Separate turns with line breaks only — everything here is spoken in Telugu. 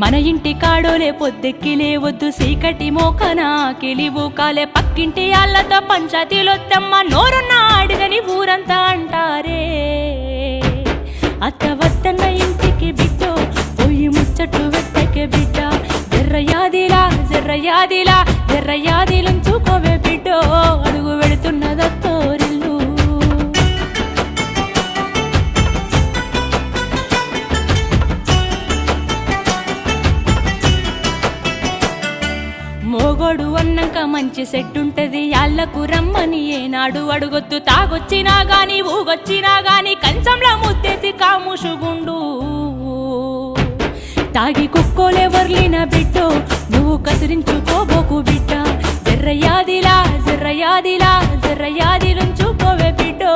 మన ఇంటి కాడోలే పొద్దెక్కి లేవద్దు సీకటి మోకన కిలివు కాలే పక్కింటి ఆళ్ళతో పంచాయతీలొత్తమ్మ నోరున్న అడిగని ఊరంతా అంటారే అత్త వద్దన్న ఇంటికి బిడ్డో పోయి ముచ్చట్లు వెట్టకే బిడ్డ జర్రయాదిలంచుకోవే బిడ్డో అడుగు వెళుతున్నదత్తోరిల్లు మోగోడు అన్నాక మంచి సెట్టుంటది యాళ్ళకు రమ్మని ఏనాడు అడుగొద్దు తాగొచ్చినా గాని ఊగొచ్చినా గాని కంచంలో ముత్తేసి కాముషుగుండు తాగి కుక్కోలెవర్లిన బిడ్డో నువ్వు కసిరించుకోబోకు బిడ్డ జర్రయాదిలంచుకోవే బిడ్డో